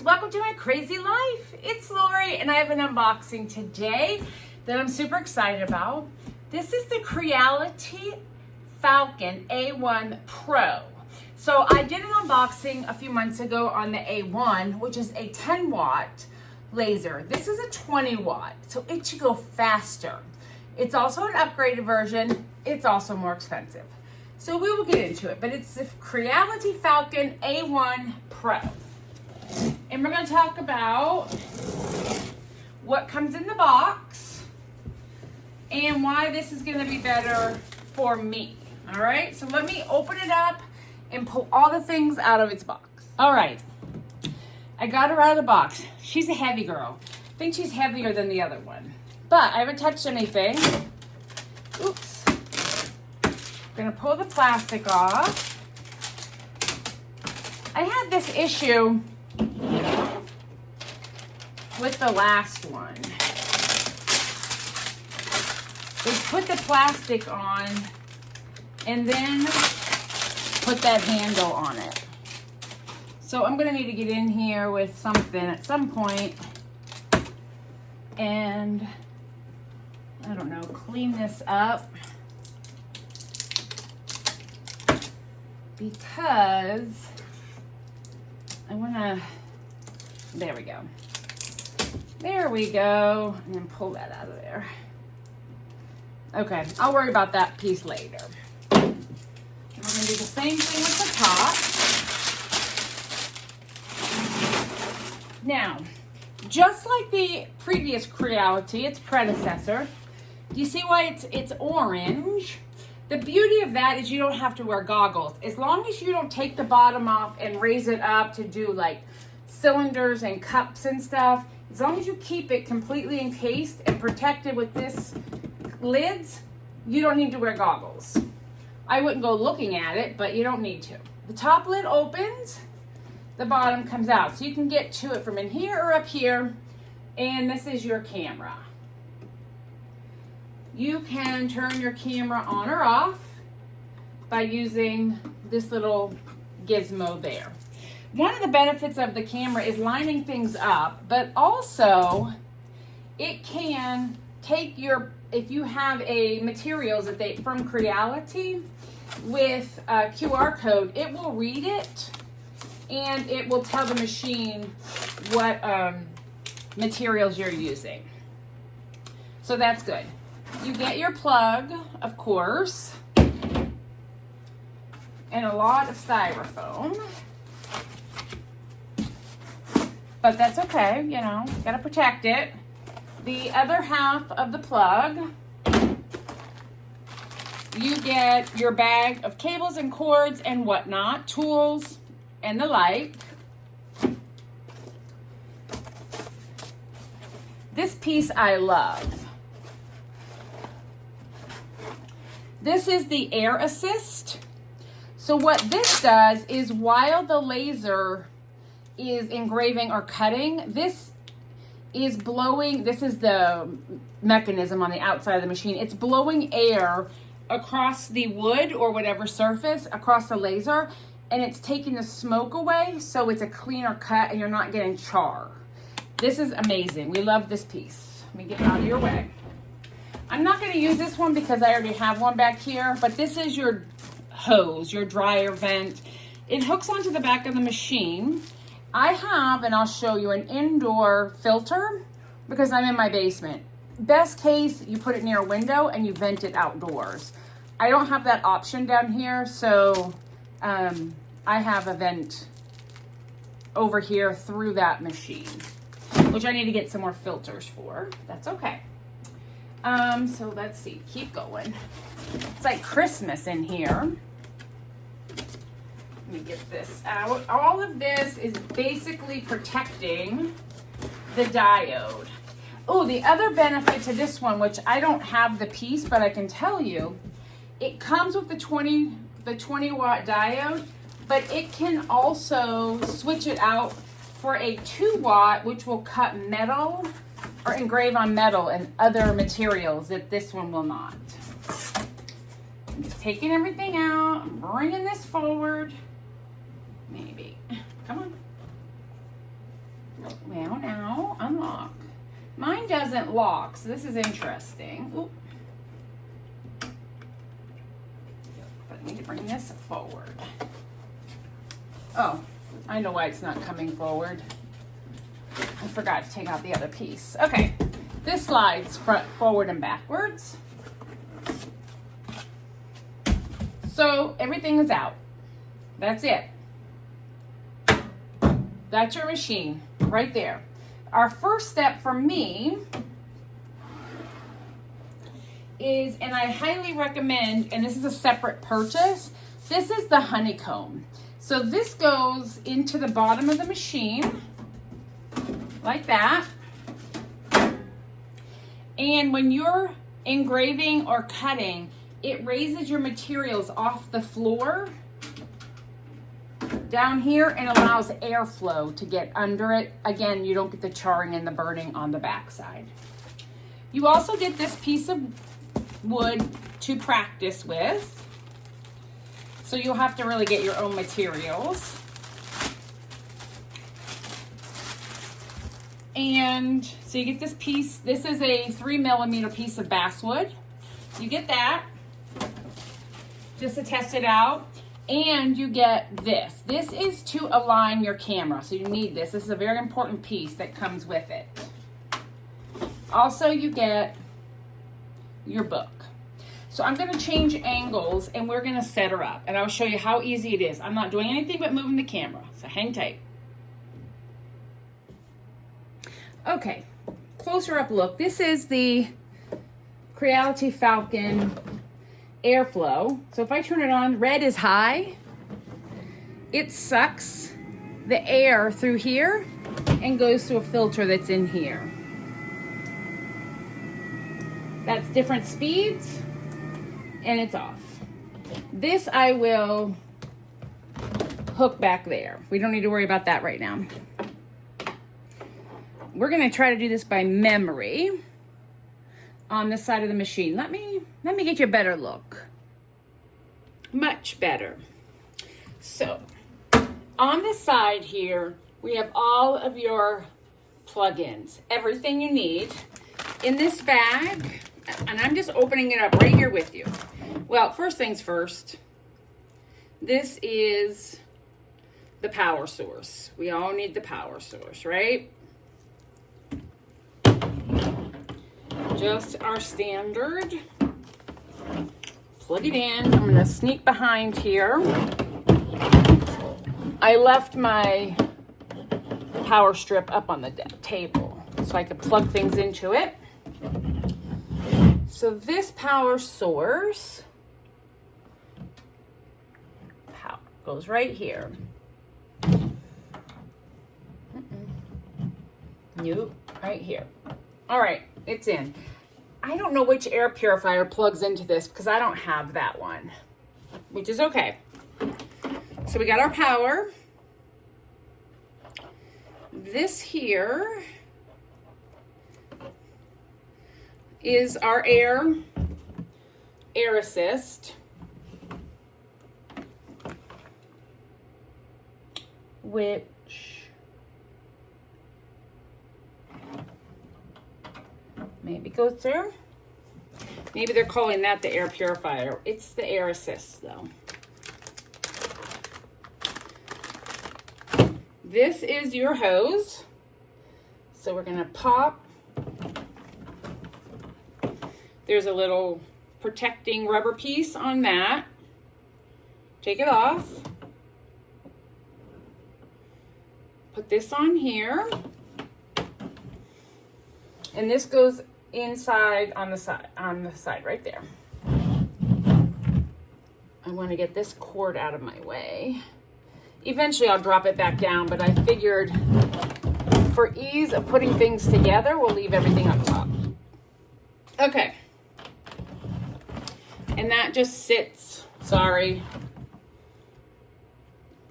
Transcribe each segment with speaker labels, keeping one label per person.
Speaker 1: guys, welcome to my crazy life. It's Lori and I have an unboxing today that I'm super excited about. This is the Creality Falcon A1 Pro. So I did an unboxing a few months ago on the A1, which is a 10 watt laser. This is a 20 watt, so it should go faster. It's also an upgraded version. It's also more expensive. So we will get into it, but it's the Creality Falcon A1 Pro. And we're going to talk about what comes in the box and why this is going to be better for me. All right, so let me open it up and pull all the things out of its box. All right, I got her out of the box. She's a heavy girl. I think she's heavier than the other one, but I haven't touched anything. Oops. I'm gonna pull the plastic off. I had this issue with the last one. They put the plastic on and then put that handle on it. So I'm gonna need to get in here with something at some point and, I don't know, clean this up. Because I want to, there we go. There we go. And then pull that out of there. Okay, I'll worry about that piece later. And we're going to do the same thing with the top. Now, just like the previous Creality, its predecessor, do you see why it's orange? The beauty of that is you don't have to wear goggles. As long as you don't take the bottom off and raise it up to do like cylinders and cups and stuff, as long as you keep it completely encased and protected with this lids, you don't need to wear goggles. I wouldn't go looking at it, but you don't need to. The top lid opens, the bottom comes out. So you can get to it from in here or up here, and this is your camera. You can turn your camera on or off by using this little gizmo there. One of the benefits of the camera is lining things up, but also it can take your, if you have a materials that they from Creality with a QR code, it will read it and it will tell the machine what materials you're using. So that's good. You get your plug, of course, and a lot of styrofoam. But that's okay, you know, gotta protect it. The other half of the plug, you get your bag of cables and cords and whatnot, tools and the like. This piece I love. This is the air assist. So what this does is while the laser is engraving or cutting, this is blowing, this is the mechanism on the outside of the machine. It's blowing air across the wood or whatever surface, across the laser, and it's taking the smoke away so it's a cleaner cut and you're not getting char. This is amazing. We love this piece. Let me get out of your way. I'm not going to use this one because I already have one back here, but this is your hose, your dryer vent. It hooks onto the back of the machine. I have, and I'll show you, an indoor filter because I'm in my basement. Best case, you put it near a window and you vent it outdoors. I don't have that option down here, so I have a vent over here through that machine, which I need to get some more filters for. That's okay. So let's see, keep going. It's like Christmas in here. Let me get this out. All of this is basically protecting the diode. Oh, the other benefit to this one, which I don't have the piece, but I can tell you, it comes with the 20 watt diode, but it can also switch it out for a 2 watt, which will cut metal or engrave on metal and other materials that this one will not. I'm just taking everything out, I'm bringing this forward. Maybe. Come on. doesn't lock, so this is interesting. Oop. I need to bring this forward. Oh, I know why it's not coming forward. I forgot to take out the other piece. Okay, this slides front, forward, and backwards. So everything is out. That's it. That's your machine right there. Our first step for me is, and I highly recommend, and this is a separate purchase, this is the honeycomb. So this goes into the bottom of the machine like that. And when you're engraving or cutting, it raises your materials off the floor down here and allows airflow to get under it. Again, you don't get the charring and the burning on the backside. You also get this piece of wood to practice with. So you'll have to really get your own materials. And so you get this piece. This is a 3mm piece of basswood. You get that just to test it out. And you get this. This is to align your camera. So you need this. This is a very important piece that comes with it. Also, you get your book. So I'm going to change angles and we're going to set her up. And I'll show you how easy it is. I'm not doing anything but moving the camera. So hang tight. Okay, closer up look. This is the Creality Falcon Airflow. So if I turn it on, red is high. It sucks the air through here and goes to a filter that's in here. That's different speeds and it's off. This I will hook back there. We don't need to worry about that right now. We're going to try to do this by memory on this side of the machine. Let me get you a better look. Much better. So, on this side here, we have all of your plugins, everything you need in this bag, and I'm just opening it up right here with you. Well, first things first, this is the power source. We all need the power source, right? Just our standard. Plug it in. I'm going to sneak behind here. I left my power strip up on the table so I could plug things into it. So this power source goes right here. Nope, right here. All right, it's in. I don't know which air purifier plugs into this because I don't have that one, which is okay. So we got our power. This here is our air assist, which maybe goes there. Maybe they're calling that the air purifier. It's the air assist though. This is your hose. So we're gonna pop. There's a little protecting rubber piece on that. Take it off. Put this on here. And this goes inside on the side right there. I want to get this cord out of my way. Eventually I'll drop it back down, but I figured for ease of putting things together, we'll leave everything up top. Okay. And that just sits, sorry,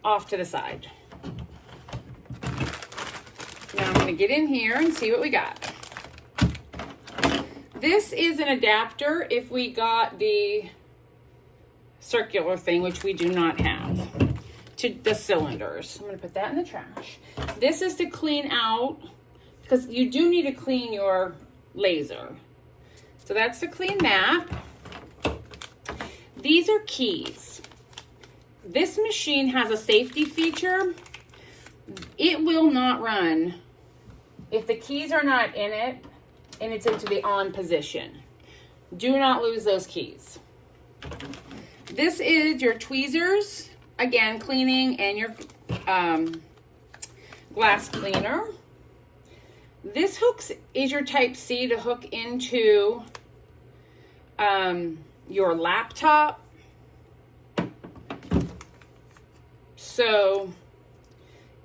Speaker 1: off to the side. Now I'm going to get in here and see what we got. This is an adapter if we got the circular thing, which we do not have, to the cylinders. I'm going to put that in the trash. This is to clean out, because you do need to clean your laser. So that's the clean map. These are keys. This machine has a safety feature. It will not run if the keys are not in it and it's into the on position. Do not lose those keys. This is your tweezers, again, cleaning, and your glass cleaner. This hooks is your type C to hook into your laptop. So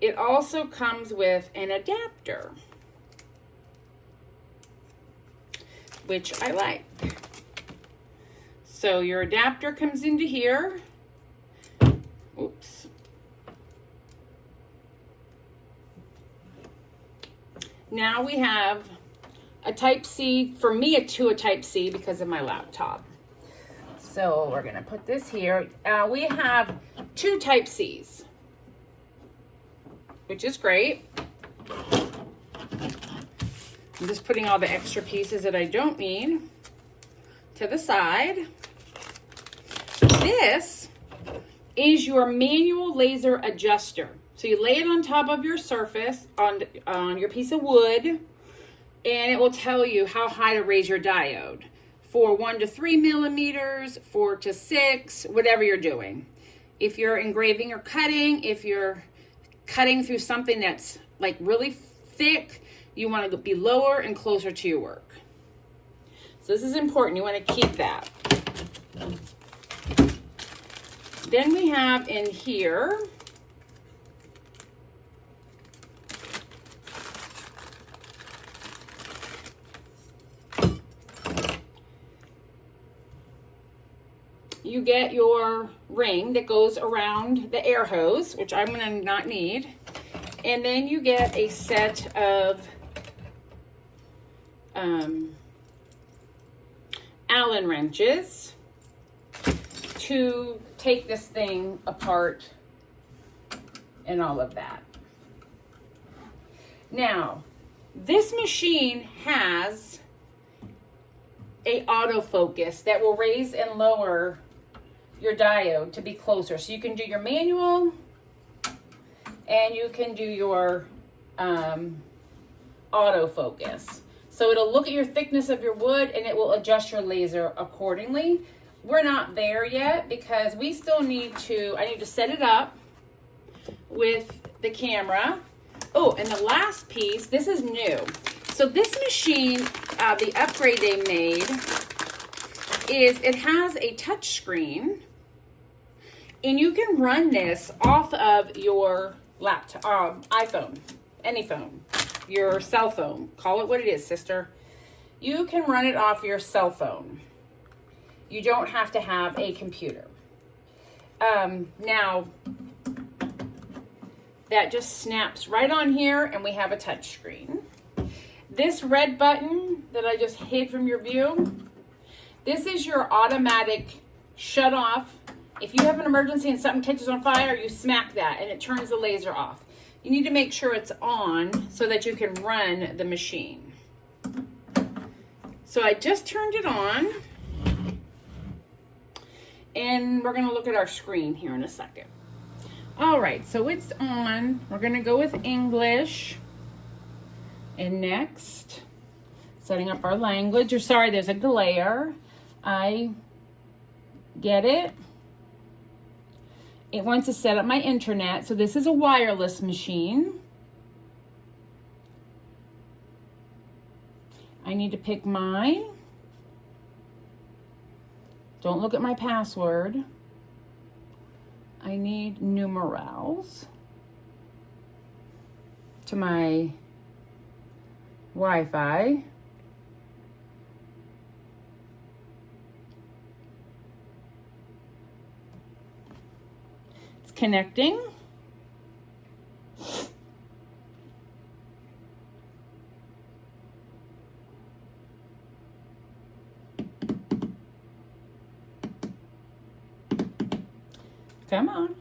Speaker 1: it also comes with an adapter, which I like. So your adapter comes into here. Oops. Now we have a type C, for me a type C because of my laptop. So we're gonna put this here. We have 2 type Cs, which is great. I'm just putting all the extra pieces that I don't need to the side. This is your manual laser adjuster. So you lay it on top of your surface, on your piece of wood, and it will tell you how high to raise your diode. For 1 to 3 millimeters, 4 to 6, whatever you're doing. If you're engraving or cutting, if you're cutting through something that's like really thick, you want to be lower and closer to your work. So this is important. You want to keep that. Then we have in here you get your ring that goes around the air hose, which I'm going to not need. And then you get a set of Allen wrenches to take this thing apart and all of that. Now, this machine has a autofocus that will raise and lower your diode to be closer. So you can do your manual and you can do your autofocus. So it'll look at your thickness of your wood and it will adjust your laser accordingly. We're not there yet because we still need to, I need to set it up with the camera. Oh, and the last piece, this is new. So this machine, the upgrade they made is it has a touch screen and you can run this off of your laptop, iPhone, any phone, your cell phone. Call it what it is, sister. You can run it off your cell phone. You don't have to have a computer. Now, that just snaps right on here and we have a touch screen. This red button that I just hid from your view, this is your automatic shut off. If you have an emergency and something catches on fire, you smack that and it turns the laser off. You need to make sure it's on so that you can run the machine. So I just turned it on. And we're going to look at our screen here in a second. All right, so it's on. We're going to go with English. And next, setting up our language. Or sorry, there's a glare. I get it. It wants to set up my internet. So this is a wireless machine. I need to pick mine. Don't look at my password. I need numerals to my Wi-Fi. It's connecting. Come on.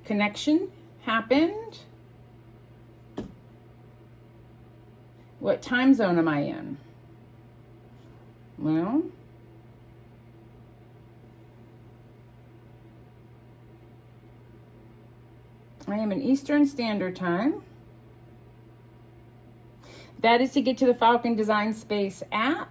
Speaker 1: Connection happened. What time zone am I in? Well, I am in Eastern Standard Time. That is to get to the Falcon Design Space app.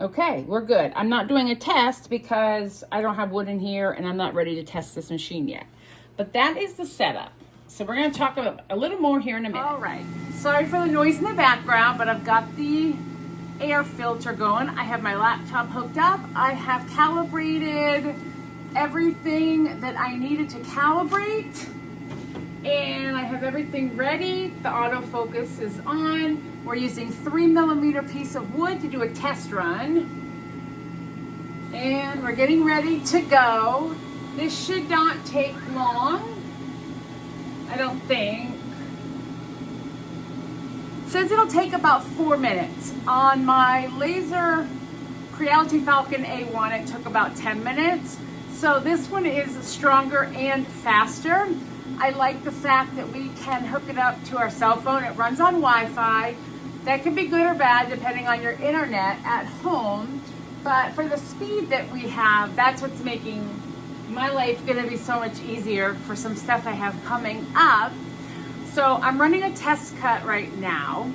Speaker 1: Okay, we're good. I'm not doing a test because I don't have wood in here and I'm not ready to test this machine yet. But that is the setup. So we're going to talk about a little more here in a minute. All right. Sorry for the noise in the background, but I've got the air filter going. I have my laptop hooked up. I have calibrated everything that I needed to calibrate. And I have everything ready. The autofocus is on. We're using 3mm piece of wood to do a test run. And we're getting ready to go. This should not take long, I don't think. It says it'll take about 4 minutes. On my laser Creality Falcon A1, it took about 10 minutes. So this one is stronger and faster. I like the fact that we can hook it up to our cell phone. It runs on Wi-Fi. That can be good or bad depending on your internet at home. But for the speed that we have, that's what's making my life going to be so much easier for some stuff I have coming up. So I'm running a test cut right now.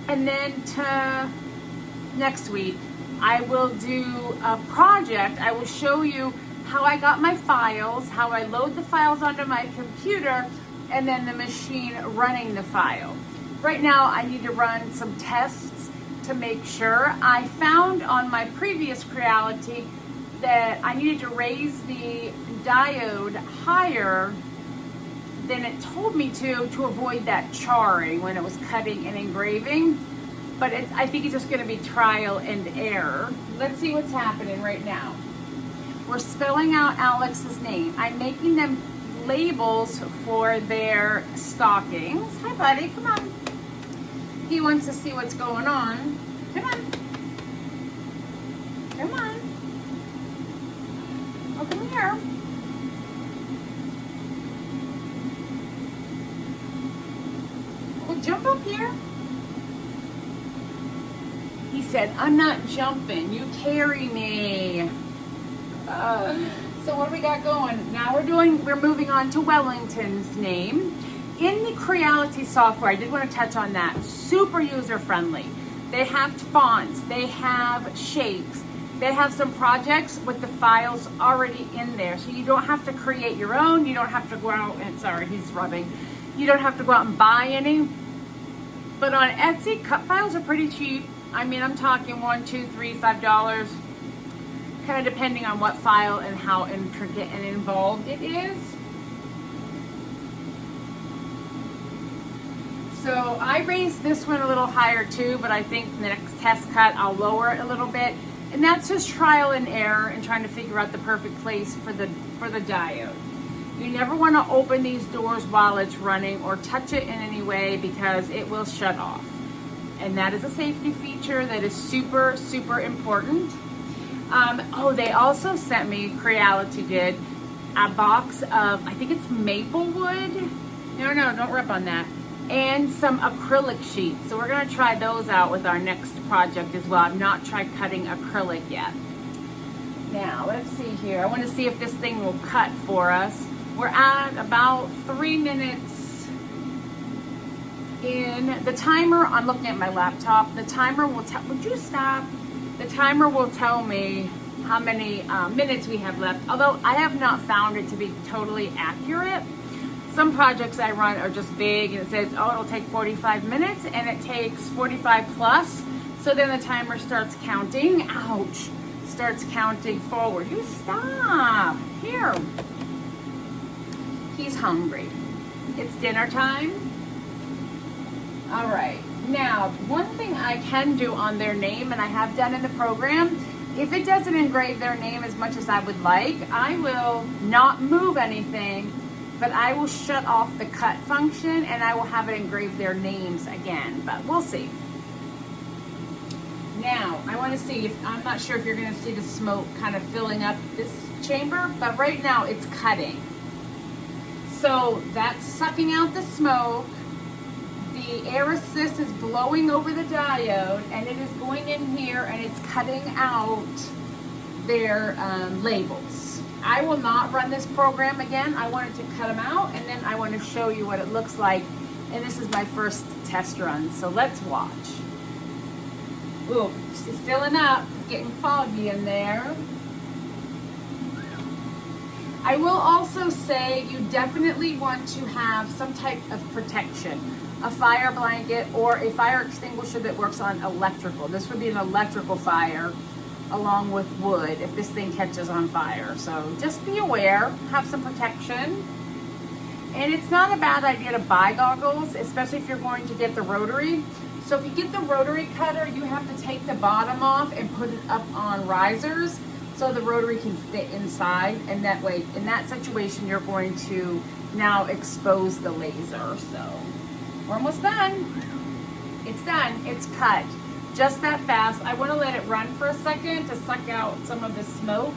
Speaker 1: And then to next week, I will do a project. I will show you how I got my files, how I load the files onto my computer, and then the machine running the file. Right now, I need to run some tests to make sure. I found on my previous Creality that I needed to raise the diode higher than it told me to avoid that charring when it was cutting and engraving. But I think it's just going to be trial and error. Let's see what's happening right now. We're spelling out Alex's name. I'm making them labels for their stockings. Hi, buddy. Come on. He wants to see what's going on. Come on. Come on. Oh, come here. Well, jump up here. He said, I'm not jumping. You carry me. So what do we got going? Now we're moving on to Wellington's name. In the Creality software, I did want to touch on that. Super user friendly. They have fonts, they have shapes, they have some projects with the files already in there. So you don't have to create your own. You don't have to go out and, sorry, he's rubbing. You don't have to go out and buy any. But on Etsy, cut files are pretty cheap. I mean, I'm talking $1, $2, $3, $5. Kind of depending on what file and how intricate and involved it is. So I raised this one a little higher too, but I think the next test cut I'll lower it a little bit. And that's just trial and error and trying to figure out the perfect place for the diode. You never want to open these doors while it's running or touch it in any way because it will shut off. And that is a safety feature that is super, super important. Oh, they also sent me, Creality did, a box of, I think it's maple wood. No, don't rip on that. And some acrylic sheets. So we're going to try those out with our next project as well. I've not tried cutting acrylic yet. Now, let's see here. I want to see if this thing will cut for us. We're at about 3 minutes in. The timer, I'm looking at my laptop. The timer will tell, would you stop? The timer will tell me how many minutes we have left, although I have not found it to be totally accurate. Some projects I run are just big and it says, oh, it'll take 45 minutes and it takes 45 plus. So then the timer starts counting. Ouch. Starts counting forward. You stop. Here. He's hungry. It's dinner time. All right. Now, one thing I can do on their name, and I have done in the program, if it doesn't engrave their name as much as I would like, I will not move anything, but I will shut off the cut function and I will have it engrave their names again, but we'll see. Now, I want to see if, I'm not sure if you're going to see the smoke kind of filling up this chamber, but right now it's cutting. So that's sucking out the smoke. The air assist is blowing over the diode, and it is going in here and it's cutting out their labels. I will not run this program again. I wanted to cut them out, and then I want to show you what it looks like. And this is my first test run, so let's watch. Ooh, she's filling up, getting foggy in there. I will also say you definitely want to have some type of protection, a fire blanket or a fire extinguisher that works on electrical. This would be an electrical fire along with wood if this thing catches on fire. So just be aware, have some protection. And it's not a bad idea to buy goggles, especially if you're going to get the rotary. So if you get the rotary cutter, you have to take the bottom off and put it up on risers so the rotary can fit inside. And that way, in that situation, you're going to now expose the laser. So we're almost done. It's done. It's cut. Just that fast. I want to let it run for a second to suck out some of the smoke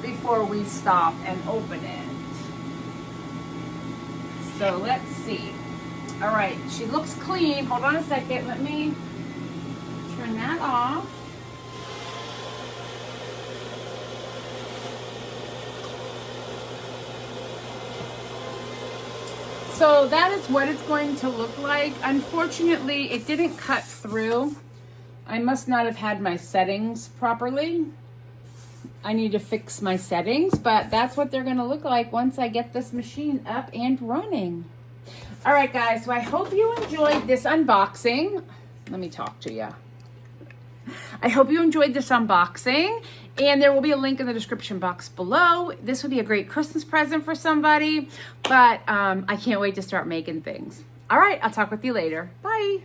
Speaker 1: before we stop and open it. So let's see. All right, she looks clean. Hold on a second. Let me turn that off. So that is what it's going to look like. Unfortunately, it didn't cut through. I must not have had my settings properly. I need to fix my settings, but that's what they're gonna look like once I get this machine up and running. All right, guys, so I hope you enjoyed this unboxing. Let me talk to you. I hope you enjoyed this unboxing, and there will be a link in the description box below. This would be a great Christmas present for somebody, but I can't wait to start making things. All right, I'll talk with you later. Bye.